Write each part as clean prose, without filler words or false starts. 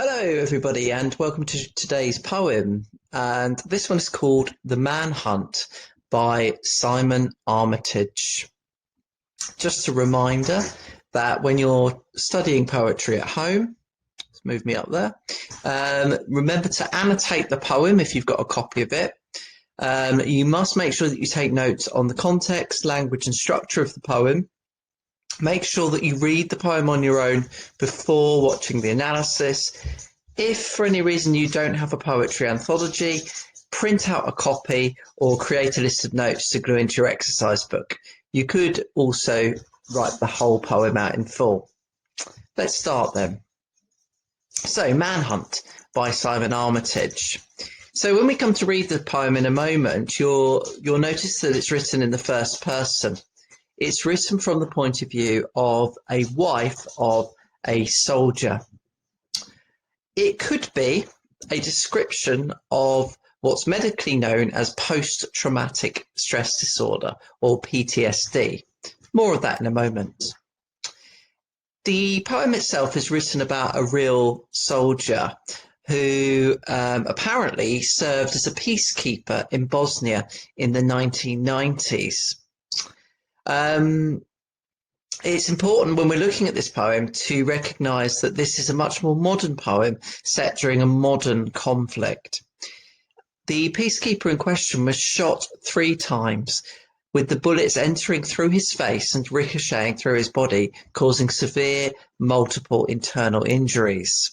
Hello, everybody, and welcome to today's poem. And this one is called The Manhunt by Simon Armitage. Just a reminder that when you're studying poetry at home, let's move me up there, remember to annotate the poem if you've got a copy of it. You must make sure that you take notes on the context, language, and structure of the poem. Make sure that you read the poem on your own before watching the analysis. If for any reason you don't have a poetry anthology, print out a copy or create a list of notes to glue into your exercise book. You could also write the whole poem out in full. Let's start then. So, Manhunt by Simon Armitage. So when we come to read the poem in a moment, you'll notice that it's written in the first person. It's written from the point of view of a wife of a soldier. It could be a description of what's medically known as post-traumatic stress disorder, or PTSD. More of that in a moment. The poem itself is written about a real soldier who apparently served as a peacekeeper in Bosnia in the 1990s. It's important when we're looking at this poem to recognise that this is a much more modern poem set during a modern conflict. The peacekeeper in question was shot 3 times, with the bullets entering through his face and ricocheting through his body, causing severe multiple internal injuries.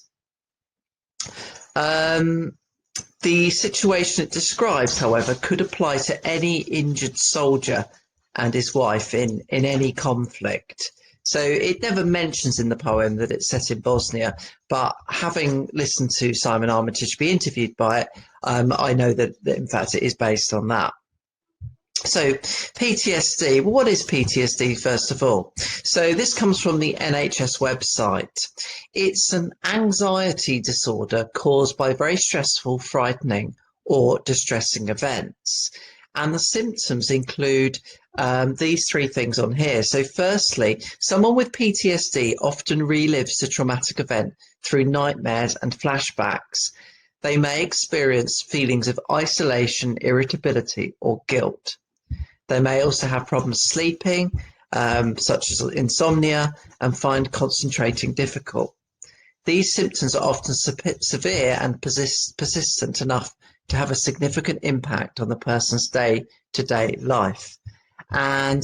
The situation it describes, however, could apply to any injured soldier and his wife in any conflict. So it never mentions in the poem that it's set in Bosnia, but having listened to Simon Armitage be interviewed by it, I know that in fact it is based on that. So PTSD, well, what is PTSD first of all? So this comes from the NHS website. It's an anxiety disorder caused by very stressful, frightening or distressing events. And the symptoms include these 3 things on here. So firstly, someone with PTSD often relives a traumatic event through nightmares and flashbacks. They may experience feelings of isolation, irritability, or guilt. They may also have problems sleeping, such as insomnia, and find concentrating difficult. These symptoms are often severe and persistent enough to have a significant impact on the person's day-to-day life. And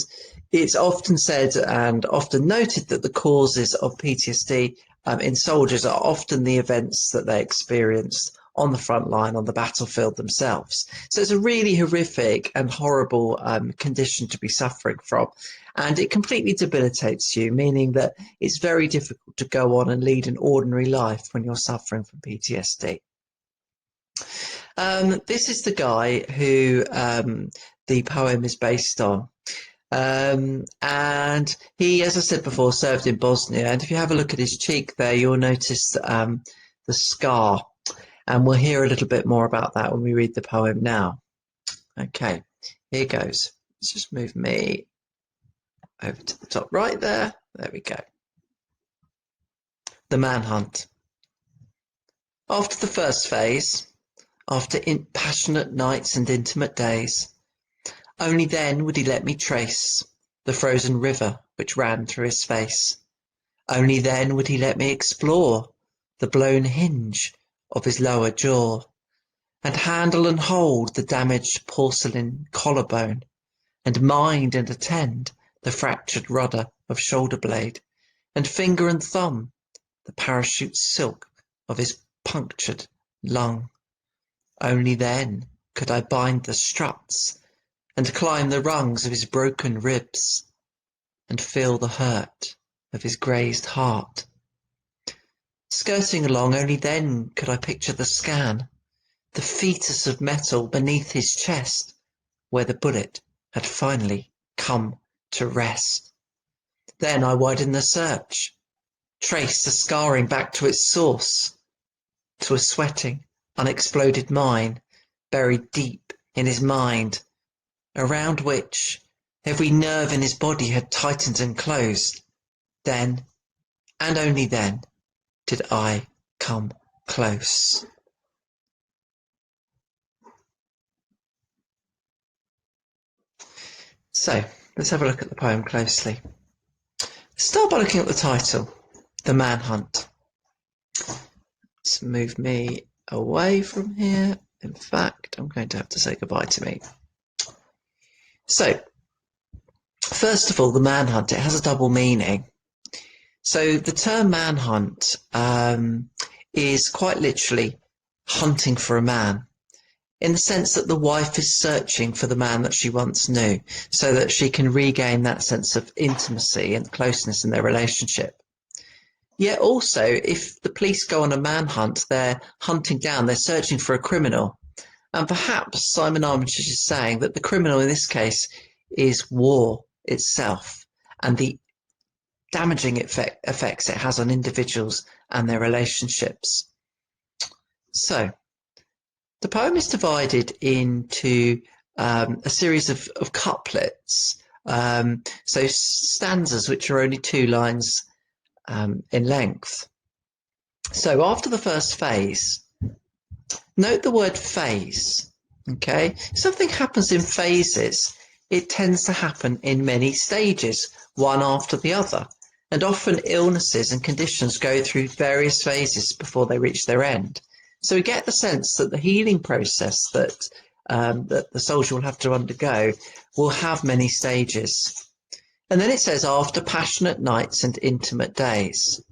it's often said and often noted that the causes of PTSD in soldiers are often the events that they experienced on the front line, on the battlefield themselves. So it's a really horrific and horrible condition to be suffering from. And it completely debilitates you, meaning that it's very difficult to go on and lead an ordinary life when you're suffering from PTSD. This is the guy who the poem is based on. And he, as I said before, served in Bosnia. And if you have a look at his cheek there, you'll notice the scar. And we'll hear a little bit more about that when we read the poem now. Okay, here goes. Let's just move me over to the top right there. There we go. The Manhunt. After the first phase, after passionate nights and intimate days, only then would he let me trace the frozen river which ran through his face. Only then would he let me explore the blown hinge of his lower jaw, and handle and hold the damaged porcelain collarbone, and mind and attend the fractured rudder of shoulder blade, and finger and thumb the parachute silk of his punctured lung. Only then could I bind the struts and climb the rungs of his broken ribs, and feel the hurt of his grazed heart. Skirting along, only then could I picture the scan, the fetus of metal beneath his chest, where the bullet had finally come to rest. Then I widened the search, traced the scarring back to its source, to a sweating, unexploded mine buried deep in his mind, around which every nerve in his body had tightened and closed. Then, and only then, did I come close. So let's have a look at the poem closely. Start by looking at the title, The Manhunt. Let's move me away from here. In fact, I'm going to have to say goodbye to me. So, first of all, the manhunt, it has a double meaning. So the term manhunt is quite literally hunting for a man, in the sense that the wife is searching for the man that she once knew, so that she can regain that sense of intimacy and closeness in their relationship. Yet also, if the police go on a manhunt, they're hunting down, they're searching for a criminal. And perhaps Simon Armitage is saying that the criminal in this case is war itself and the damaging effects it has on individuals and their relationships. So, the poem is divided into a series of couplets, so stanzas which are only 2 lines in length. So after the first phase, note the word phase, okay? Something happens in phases. It tends to happen in many stages, one after the other. And often illnesses and conditions go through various phases before they reach their end. So we get the sense that the healing process that the soldier will have to undergo will have many stages. And then it says, after passionate nights and intimate days.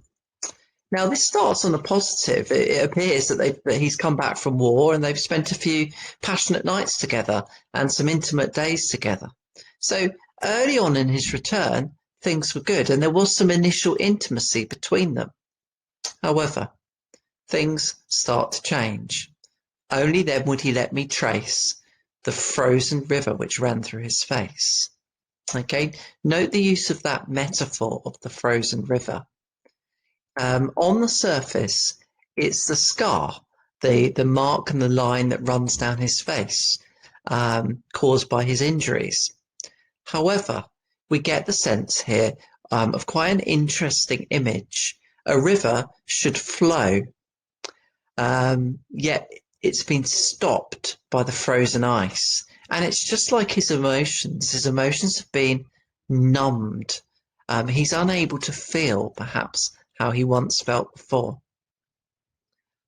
Now, this starts on a positive. It appears that he's come back from war and they've spent a few passionate nights together and some intimate days together. So early on in his return, things were good and there was some initial intimacy between them. However, things start to change. Only then would he let me trace the frozen river which ran through his face. Okay, note the use of that metaphor of the frozen river. On the surface, it's the scar, the mark and the line that runs down his face, caused by his injuries. However, we get the sense here of quite an interesting image. A river should flow, yet it's been stopped by the frozen ice. And it's just like his emotions. His emotions have been numbed. He's unable to feel, perhaps, how he once felt before.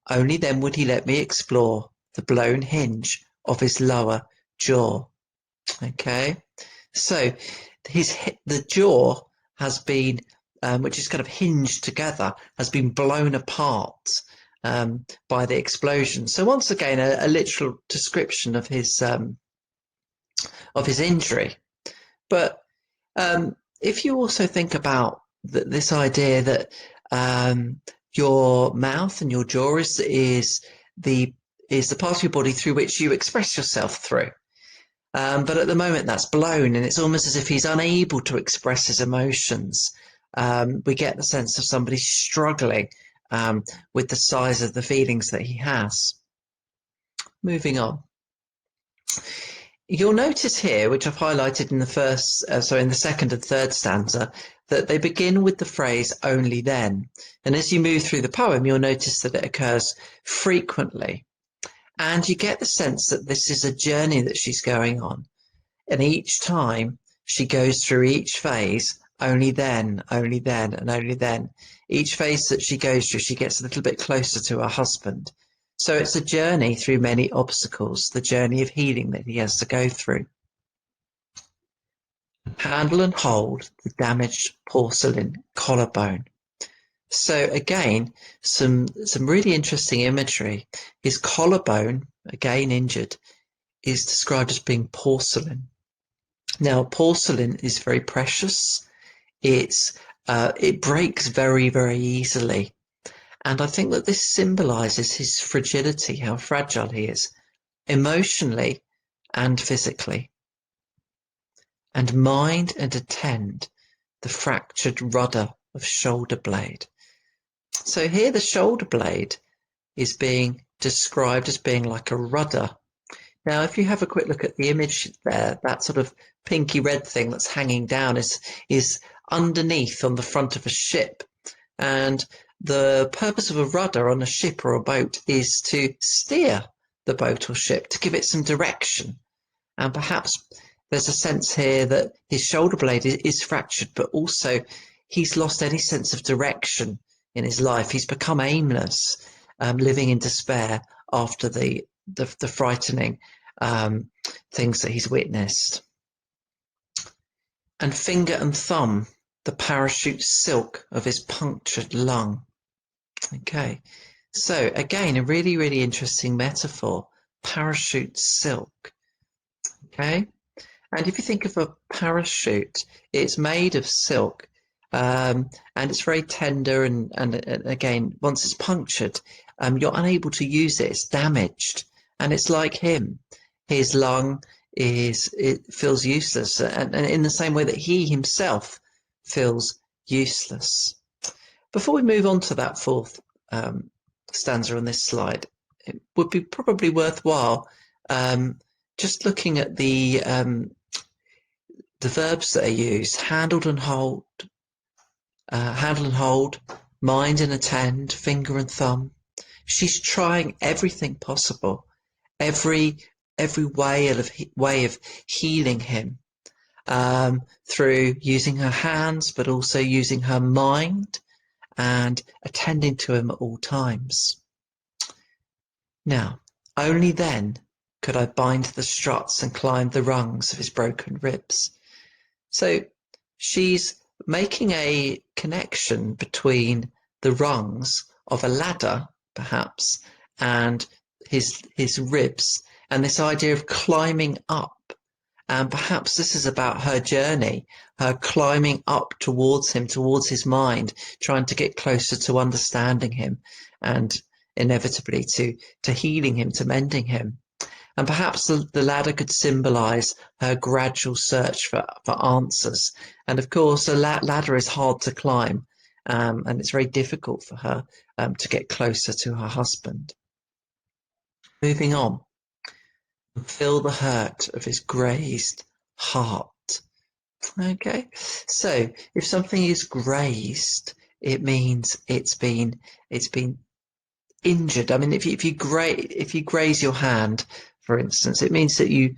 Only then would he let me explore the blown hinge of his lower jaw. Okay, so the jaw has been, which is kind of hinged together, has been blown apart by the explosion. So once again, a literal description of his injury. But if you also think about this idea that your mouth and your jaw is the part of your body through which you express yourself through. But at the moment that's blown and it's almost as if he's unable to express his emotions. We get the sense of somebody struggling with the size of the feelings that he has. Moving on. You'll notice here, which I've highlighted in in the second and third stanza, that they begin with the phrase only then. And as you move through the poem, you'll notice that it occurs frequently. And you get the sense that this is a journey that she's going on. And each time she goes through each phase, only then, and only then. Each phase that she goes through, she gets a little bit closer to her husband. So it's a journey through many obstacles, the journey of healing that he has to go through. Handle and hold the damaged porcelain collarbone. So again, some really interesting imagery. His collarbone, again injured, is described as being porcelain. Now, porcelain is very precious. It breaks very, very easily. And I think that this symbolizes his fragility, how fragile he is, emotionally and physically. And mind and attend the fractured rudder of shoulder blade. So here the shoulder blade is being described as being like a rudder. Now, if you have a quick look at the image there, that sort of pinky red thing that's hanging down is underneath on the front of a ship. And the purpose of a rudder on a ship or a boat is to steer the boat or ship, to give it some direction. And perhaps there's a sense here that his shoulder blade is fractured, but also he's lost any sense of direction in his life. He's become aimless, living in despair after the frightening things that he's witnessed. And finger and thumb, the parachute silk of his punctured lung. Okay, so again, a really, really interesting metaphor, parachute silk. Okay, and if you think of a parachute, it's made of silk, and it's very tender, and again, once it's punctured, you're unable to use it, it's damaged. And it's like him, his lung it feels useless, and in the same way that he himself feels useless. Before we move on to that fourth stanza on this slide, it would be probably worthwhile just looking at the verbs that are used: handle and hold, mind and attend, finger and thumb. She's trying everything possible, every way of healing him, through using her hands, but also using her mind and attending to him at all times. Now, only then could I bind the struts and climb the rungs of his broken ribs. So she's making a connection between the rungs of a ladder, perhaps, and his ribs, and this idea of climbing up. And perhaps this is about her journey, her climbing up towards him, towards his mind, trying to get closer to understanding him, and inevitably to healing him, to mending him. And perhaps the ladder could symbolize her gradual search for answers. And of course, a ladder is hard to climb, and it's very difficult for her to get closer to her husband. Moving on. Feel the hurt of his grazed heart. Okay, so if something is grazed, it means it's been injured. I mean, if you graze your hand, for instance, it means that you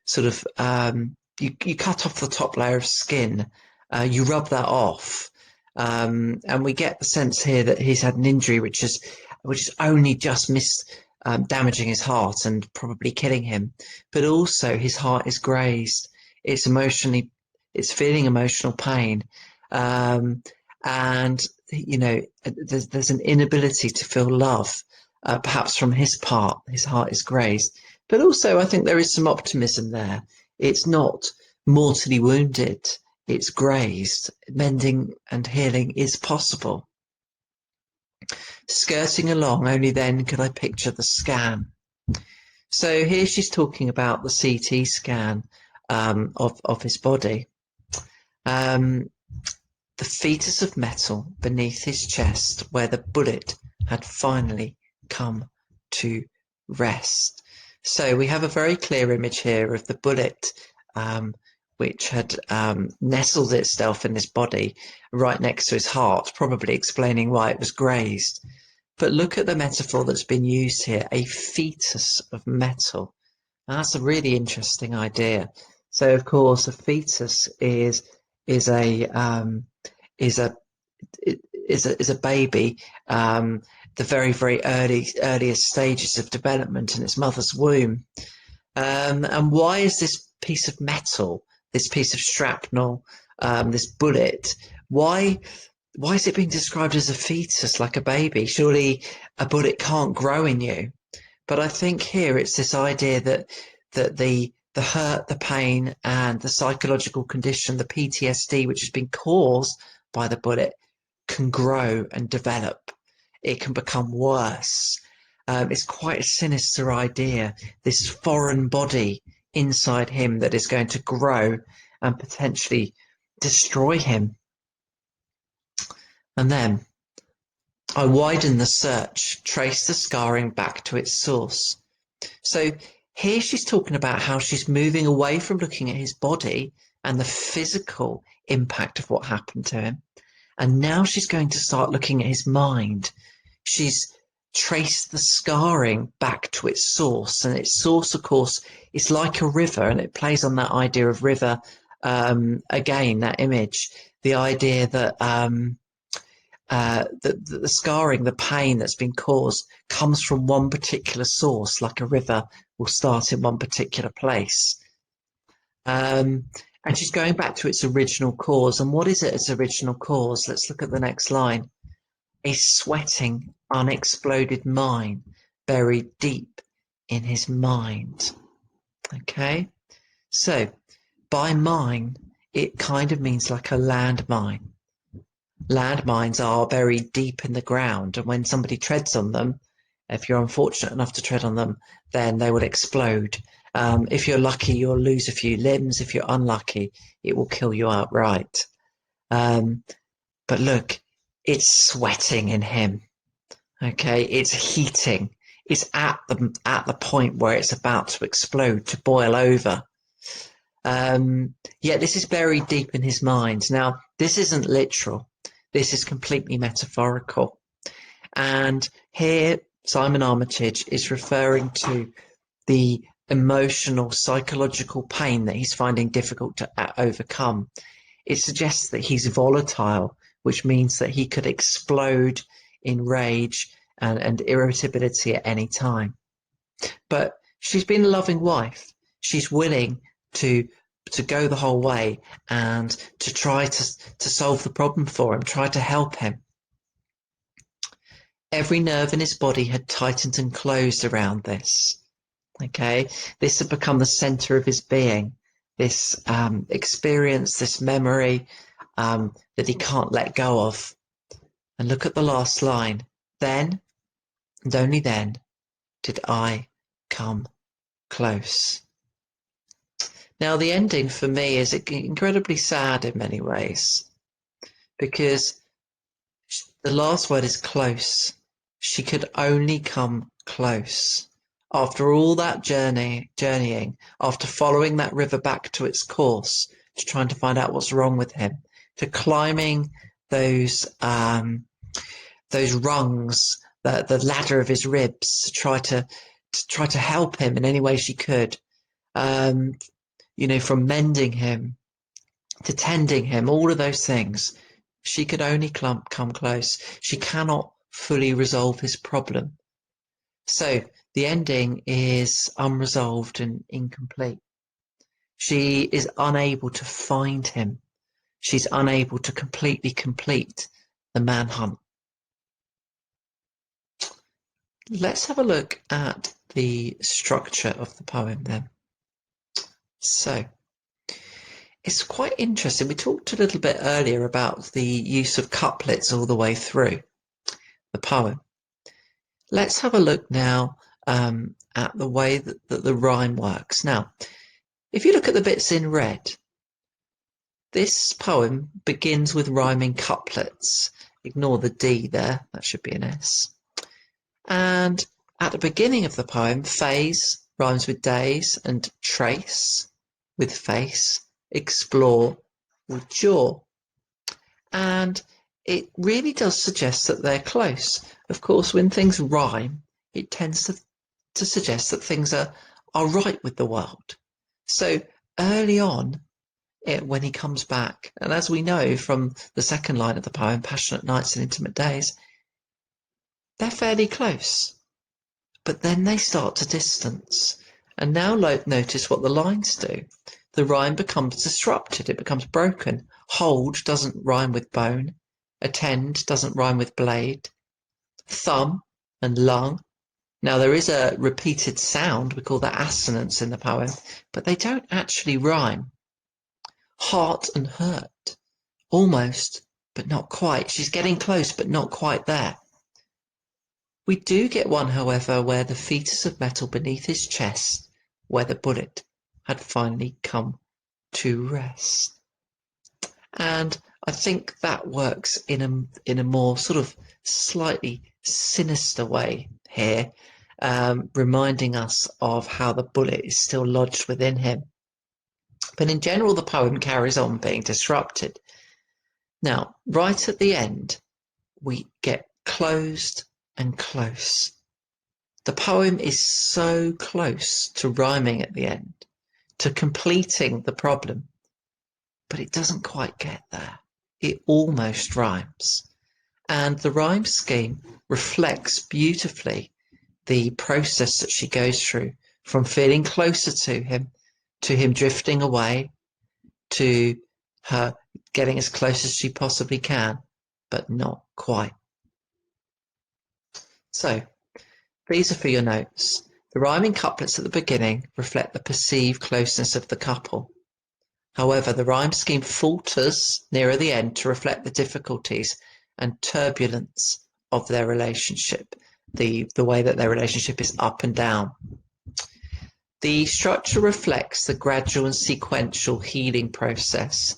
sort of you cut off the top layer of skin, you rub that off, and we get the sense here that he's had an injury which is only just missed damaging his heart and probably killing him, but also his heart is grazed. It's feeling emotional pain, and you know, there's an inability to feel love, perhaps from his part. His heart is grazed, but also I think there is some optimism there. It's not mortally wounded, it's grazed. Mending and healing is possible. Skirting along, only then could I picture the scan. So here she's talking about the CT scan of his body. The fetus of metal beneath his chest, where the bullet had finally come to rest. So we have a very clear image here of the bullet which had nestled itself in his body right next to his heart, probably explaining why it was grazed. But look at the metaphor that's been used here, a fetus of metal. Now, that's a really interesting idea. So, of course, a fetus is a baby, the very, very earliest stages of development in its mother's womb. And why is this piece of metal, this piece of shrapnel, this bullet, why is it being described as a fetus, like a baby? Surely a bullet can't grow in you. But I think here it's this idea that the hurt, the pain, and the psychological condition, the PTSD, which has been caused by the bullet, can grow and develop. It can become worse. It's quite a sinister idea, this foreign body inside him that is going to grow and potentially destroy him. And then I widen the search, trace the scarring back to its source. So here she's talking about how she's moving away from looking at his body and the physical impact of what happened to him, And now she's going to start looking at his mind. She's traced the scarring back to its source. And its source, of course, is like a river. And it plays on that idea of river again, that image. The idea that the scarring, the pain that's been caused comes from one particular source, like a river will start in one particular place. And she's going back to its original cause. And what is it, its original cause? Let's look at the next line. A sweating, unexploded mine buried deep in his mind. Okay, so by mine, it kind of means like a landmine. Landmines are buried deep in the ground, and when somebody treads on them, if you're unfortunate enough to tread on them, then they will explode. If you're lucky, you'll lose a few limbs. If you're unlucky, it will kill you outright. But look, it's sweating in him. Okay, it's heating. It's at the point where it's about to explode, to boil over. Yet this is buried deep in his mind. Now, this isn't literal. This is completely metaphorical. And here, Simon Armitage is referring to the emotional, psychological pain that he's finding difficult to overcome. It suggests that he's volatile, which means that he could explode in rage and irritability at any time. But she's been a loving wife. She's willing to go the whole way and to try to solve the problem for him, try to help him. Every nerve in his body had tightened and closed around this. Okay, this had become the center of his being, this experience, this memory that he can't let go of. And look at the last line. Then, and only then, did I come close. Now, the ending for me is incredibly sad in many ways, because the last word is close. She could only come close. After all that journeying, after following that river back to its course, to trying to find out what's wrong with him, to climbing those rungs, the ladder of his ribs, to try to help him in any way she could, from mending him to tending him, all of those things, she could only come close. She cannot fully resolve his problem. So the ending is unresolved and incomplete. She is unable to find him. She's unable to completely complete the manhunt. Let's have a look at the structure of the poem then. So it's quite interesting. We talked a little bit earlier about the use of couplets all the way through the poem. Let's have a look now at the way that the rhyme works. Now, if you look at the bits in red, this poem begins with rhyming couplets. Ignore the D there, that should be an S. And at the beginning of the poem, phase rhymes with days, and trace with face, explore with jaw. And it really does suggest that they're close. Of course, when things rhyme, it tends to suggest that things are right with the world. So early on, when he comes back, and as we know from the second line of the poem, passionate nights and intimate days, they're fairly close. But then they start to distance. And now notice what the lines do. The rhyme becomes disrupted. It becomes broken. Hold doesn't rhyme with bone. Attend doesn't rhyme with blade. Thumb and lung. Now there is a repeated sound. We call that assonance in the poem. But they don't actually rhyme. Heart and hurt. Almost, but not quite. She's getting close, but not quite there. We do get one, however, where the fetus of metal beneath his chest, where the bullet had finally come to rest. And I think that works in a more sort of slightly sinister way here, reminding us of how the bullet is still lodged within him. But in general, the poem carries on being disrupted. Now, right at the end, we get closed and close. The poem is so close to rhyming at the end, to completing the problem, but it doesn't quite get there. It almost rhymes. And the rhyme scheme reflects beautifully the process that she goes through, from feeling closer to him drifting away, to her getting as close as she possibly can, but not quite. So these are for your notes. The rhyming couplets at the beginning reflect the perceived closeness of the couple. However, the rhyme scheme falters nearer the end to reflect the difficulties and turbulence of their relationship, the way that their relationship is up and down. The structure reflects the gradual and sequential healing process,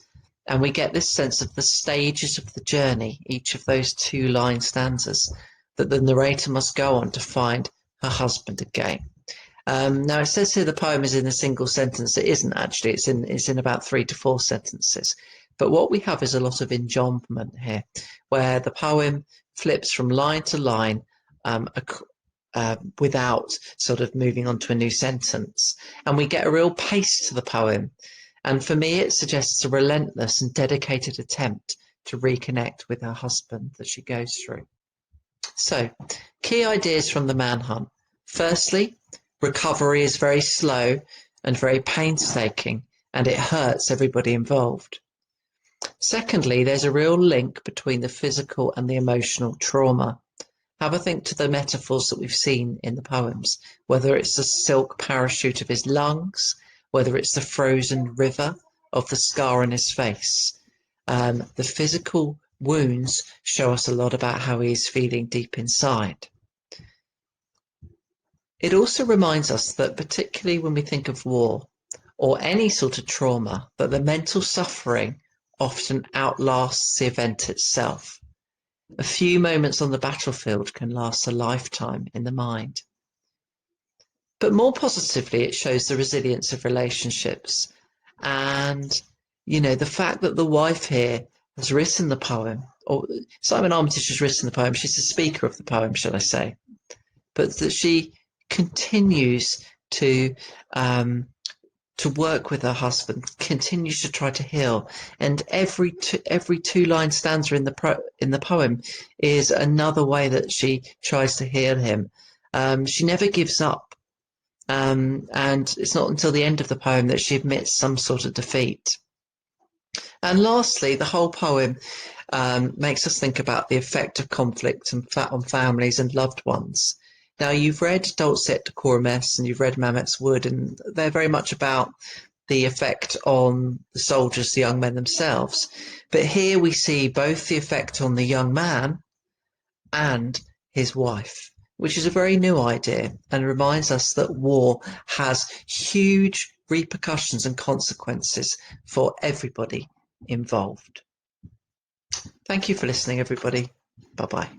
and we get this sense of the stages of the journey, each of those 2-line stanzas, that the narrator must go on to find her husband again. Now, it says here the poem is in a single sentence. It isn't actually. It's in about 3 to 4 sentences. But what we have is a lot of enjambment here, where the poem flips from line to line without sort of moving on to a new sentence. And we get a real pace to the poem. And for me, it suggests a relentless and dedicated attempt to reconnect with her husband that she goes through. So, key ideas from the Manhunt. Firstly, recovery is very slow and very painstaking, and it hurts everybody involved. Secondly, there's a real link between the physical and the emotional trauma. Have a think to the metaphors that we've seen in the poems, whether it's the silk parachute of his lungs, whether it's the frozen river of the scar on his face. The physical wounds show us a lot about how he's feeling deep inside. It also reminds us that, particularly when we think of war or any sort of trauma, that the mental suffering often outlasts the event itself. A few moments on the battlefield can last a lifetime in the mind. But more positively, it shows the resilience of relationships. And, the fact that the wife here has written the poem, or Simon Armitage has written the poem, she's the speaker of the poem, shall I say, but that she continues to work with her husband, continues to try to heal, and every 2-line stanza in the poem is another way that she tries to heal him. She never gives up, and it's not until the end of the poem that she admits some sort of defeat. And lastly, the whole poem makes us think about the effect of conflict on families and loved ones. Now, you've read Dulcet Decorum Est and you've read Mamet's Wood, and they're very much about the effect on the soldiers, the young men themselves. But here we see both the effect on the young man and his wife, which is a very new idea and reminds us that war has huge repercussions and consequences for everybody involved. Thank you for listening, everybody. Bye-bye.